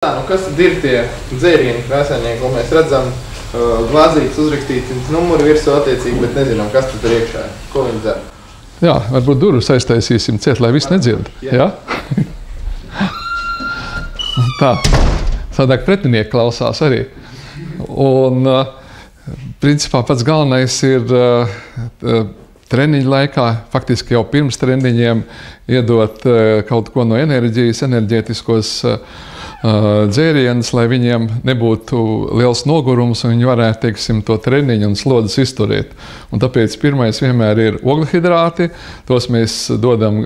Nu, kas tad ir tie dzērieni krāsainieki, ko mēs redzam, glāzītes uzrakstīts numuri virsū attiecīgi, bet nezinām, kas tad ir iekšā, ko viņi dzer? Jā, varbūt durvis aiztaisīsim ciet, lai viss nedzird. Jā? Tā, sadāk pretinieki klausās arī. Un, principā, pats galvenais ir treniņu laikā, faktiski jau pirms treniņiem, iedot kaut ko no enerģijas, enerģētiskos dzērienus, lai viņiem nebūtu liels nogurums un viņi varētu, teiksim, to treniņu un slodzes izturēt. Un tāpēc pirmais vienmēr ir oglehidrāti. Tos mēs dodam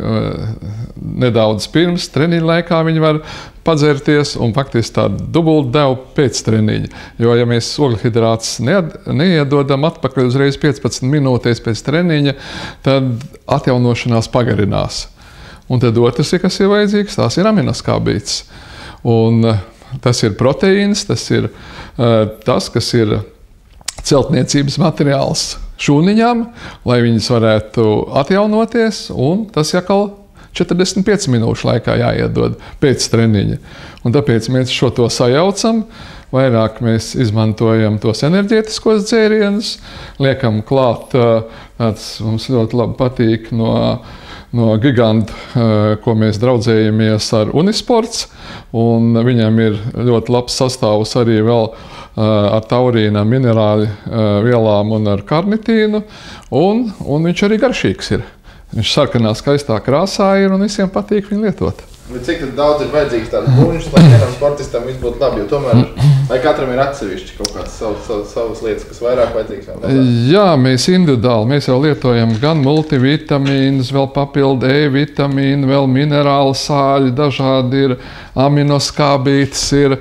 nedaudz pirms treniņu laikā viņi var padzerties un faktiski tādu dubultu devu pēc treniņa. Jo, ja mēs oglehidrātus neiedodam atpakaļ uzreiz 15 minūtēs pēc treniņa, tad atjaunošanās pagarinās. Un tad otrs, kas ir vajadzīgs, tās ir aminoskābītes. Un tas ir proteīns, tas ir tas, kas ir celtniecības materiāls šūniņām, lai viņas varētu atjaunoties, un tas jākal 45 minūšu laikā jāiedod pēc treniņa. Un tāpēc mēs šo to sajaucam, vairāk mēs izmantojam tos enerģētiskos dzērienus, liekam klāt, tāds mums ļoti labi patīk no Giganta, ko mēs draudzējamies ar Unisports, un viņam ir ļoti labs sastāvs arī vēl ar taurīna minerāļu vielām un ar karnitīnu, un viņš arī garšīgs ir. Viņš sarkanā skaistā krāsā ir un visiem patīk viņu lietot. Bet cik tad daudz ir vajadzīgs tāds buņšs, lai vienam sportistam viss būtu labi, jo tomēr, vai katram ir atsevišķi kaut kāds savas lietas, kas vairāk vajadzīgs? Jā, mēs individuāli, mēs jau lietojam gan multivitamīnus, vēl papildu E-vitamīnu, vēl minerālu sāļi, dažādi ir aminoskābītes ir.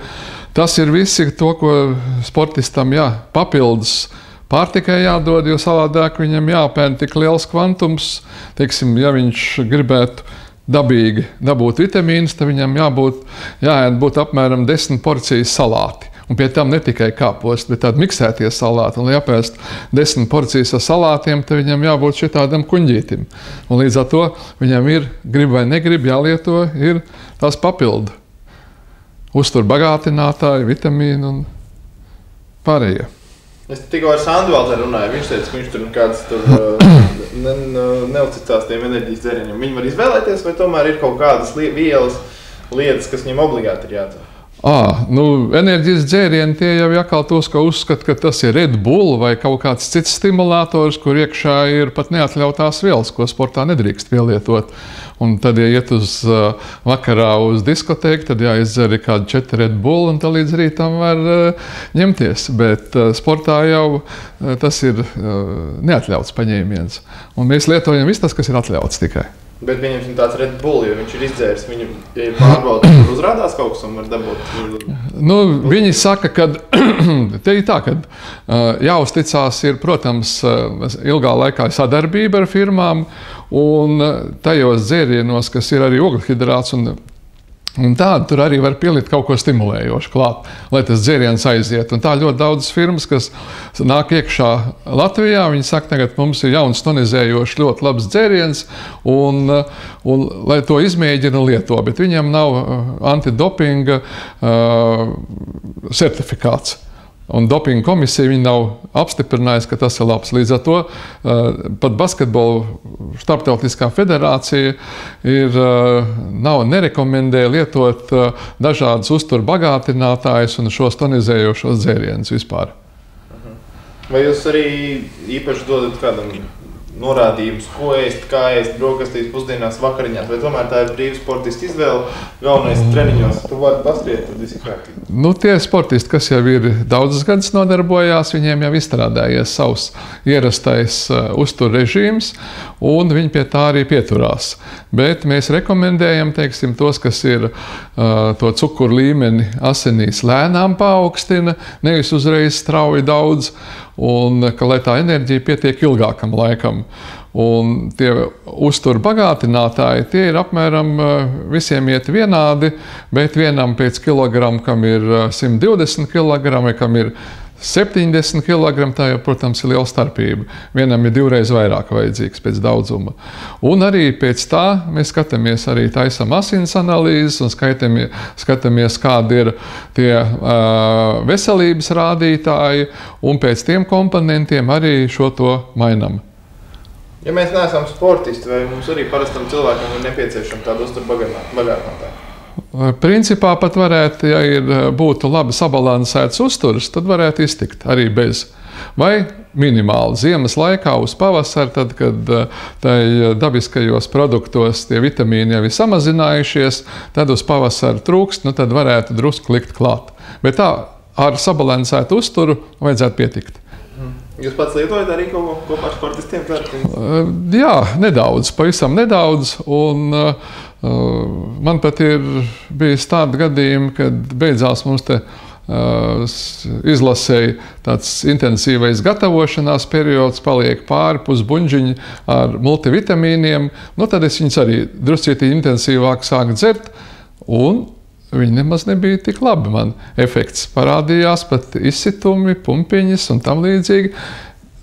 Tas ir visi to, ko sportistam papildus pārtikai jādod, jo savādāk viņam jāpēr tik liels kvantums. Teiksim, ja viņš gribētu dabīgi dabūt vitamīnus, tad viņam jāēd būt apmēram 10 porcijas salāti. Un pie tam ne tikai kāposti, bet tādi miksētie salāti. Un, lai jāpēst 10 porcijas ar salātiem, tad viņam jābūt šitādam kuņģītim. Un līdz ar to viņam ir, grib vai negrib, jālieto ir tās papildu uztur bagātinātāji, vitamīni un pārējie. Es tikko ar Sandu runāju, viņš teica, ka viņš tur kāds neuzticās tiem enerģijas dzērieniem. Viņi var izvēlēties, vai tomēr ir kaut kādas vielas, lietas, kas viņam obligāti ir jāatver? Enerģijas dzērieni tie jau jākal tos, ka uzskata, ka tas ir Red Bull vai kaut kāds cits stimulators, kur iekšā ir pat neatļautās vielas, ko sportā nedrīkst pielietot. Un tad, ja iet uz vakarā uz diskotēku, tad jāizdzer kādi 4 Red Bull, un tad līdz rītam var ņemties. Bet sportā jau tas ir neatļauts paņēmiens. Un mēs lietojam visu tas, kas ir atļauts tikai. Bet viņam tāds Red Bull, jo viņš ir izdzēris, viņu pārbauda, tur uzrādās kaut kas un var dabūt? Viņi saka, ka te ir tā, ka jāuzticās ir, protams, ilgā laikā sadarbība ar firmām un tajos dzērienos, kas ir arī oglehidrāts un tādu tur arī var pielikt kaut ko stimulējošu klāt, lai tas dzēriens aiziet. Un tā ļoti daudz firmas, kas nāk iekšā Latvijā, viņi saka, tagad mums ir jauns tonizējošs ļoti labs dzēriens, un lai to izmēģina lieto, bet viņam nav antidopinga certifikāts. Un dopinga komisija viņi nav apstiprinājusi, ka tas ir labs. Līdz ar to pat basketbola starptautiskā federācija nerekomendē lietot dažādas uzturu bagātinātājus un šos tonizējošos dzērienus vispār. Vai jūs arī īpaši dodat kādam norādījumus, ko ēst, kā ēst, brokastīs, pusdienās, vakariņās, vai tomēr tā ir brīva sportistu izvēle, galvenais treniņos, tu vari paskriet, tad viss ir kārtībā? Tie sportisti, kas jau ir daudzas gadus nodarbojās, viņiem jau izstrādājies savs ierastais uztur režīms, un viņi pie tā arī pieturās. Bet mēs rekomendējam, teiksim, tos, kas ir to cukuru līmeni asinīs lēnām paaugstina, nevis uzreiz strauji daudz, un lai tā enerģija pietiek ilgākam laikam. Un tie uztur bagātinātāji, tie ir apmēram visiem iet vienādi, bet vienam pēc kilogramu, kam ir 120 kg, vai kam ir 70 kg, tā jau, protams, ir liela starpība. Vienam ir 2 reizes vairāk vajadzīgs pēc daudzuma. Un arī pēc tā mēs skatāmies, arī taisam asins analīzes un skatāmies, kādi ir tie veselības rādītāji, un pēc tiem komponentiem arī šo to mainam. Ja mēs neesam sportisti, vai mums arī parastam cilvēkam ir nepieciešama tāda uzturu bagātinātāja? Principā pat varētu, ja būtu labi sabalansēts uzturs, tad varētu iztikt arī bez. Vai minimāli ziemas laikā uz pavasari, tad, kad tai dabiskajos produktos tie vitamīni jau ir samazinājušies, tad uz pavasari trūkst, nu tad varētu drusku likt klāt. Bet tā ar sabalansētu uzturu vajadzētu pietikt. Jūs pats lietojat arī kopā ar sportistiem? Jā, nedaudz, pavisam nedaudz. Un man pat ir bijis tādi gadījumi, kad beidzās mums te izlasēja tāds intensīvais gatavošanās periods, paliek pāri pusbuņģiņi ar multivitamīniem. Nu, tad es viņus arī druscītī intensīvāk sāku dzert, un viņi nemaz nebija tik labi. Man efekts parādījās, pat izsitumi, pumpiņas un tam līdzīgi.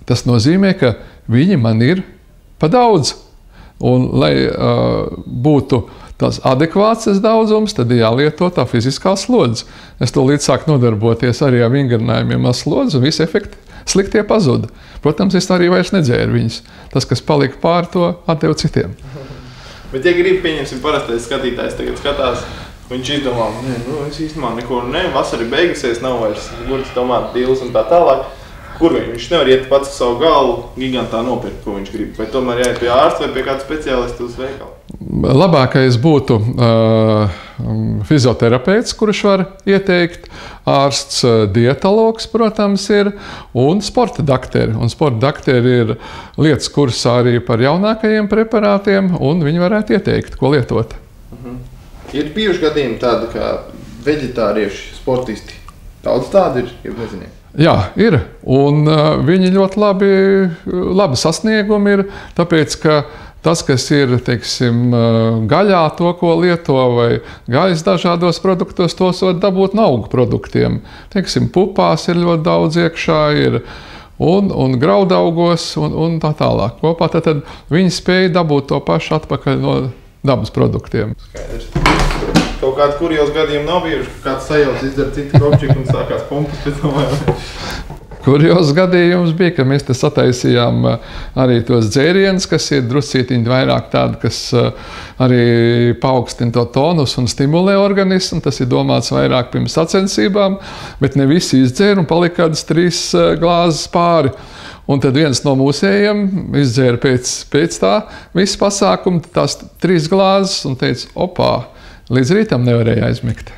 Tas nozīmē, ka viņi man ir pa daudz. Un, lai būtu tas adekvāts daudzums, tad jālieto tā fiziskā slodze. Es tūlīt sāku nodarboties arī ar vingrinājumiem ar slodzi, un visi efekti sliktie pazuda. Protams, es arī vairs nedzēru viņus. Tas, kas palika pāri, to atdevu citiem. Bet, ja grib, pieņemsim, parastais skatītājs tagad skatās, viņš izdomā, es īstenībā neko vasara beigusies, nav vairs gurķis, tomāti, dīles un tā tālāk. Kur viņš nevar iet pats savu galvu gigantā nopirkt, ko viņš grib? Vai tomēr jāiet pie ārsta vai pie kāda speciālista uz veikalu? Labākais būtu fizioterapeits, kurš var ieteikt, ārsts, dietologs, protams, ir, un sporta dakteri. Un sporta dakteri ir lietas kursā arī par jaunākajiem preparātiem, un viņi varētu ieteikt, ko lietot. Ir bijuši gadījumi tādi kā veģetārieši, sportisti. Daudz tādi ir, ja neziniet. Jā, ir. Un viņi ļoti labi sasniegumi ir, tāpēc, ka tas, kas ir, teiksim, gaļā, to, ko lieto, vai gaļas dažādos produktos, tos var dabūt no augu produktiem. Teiksim, pupās ir ļoti daudz iekšā, un graudaugos, un tā tālāk. Kopā tad viņi spēja dabūt to pašu atpakaļ no dabas produktiem. Skaidrs. Kaut kāds kurjos gadījumi nav bijuši, ka kāds sajauts izdara citu kopčiku un sākās pumpas pēc tam. Kurjos gadījums bija, ka mēs te sataisījām arī tos dzērienus, kas ir druscītiņi vairāk tādi, kas arī paaugstina to tonus un stimulē organismu. Tas ir domāts vairāk pirms sacensībām, bet ne visi izdzēra un palika kādas 3 glāzes pāri. Un tad viens no mūsējiem izdzēra pēc tā visu pasākumu, tās 3 glāzes un teica, opā, līdz rītam nevarēja aizmigt.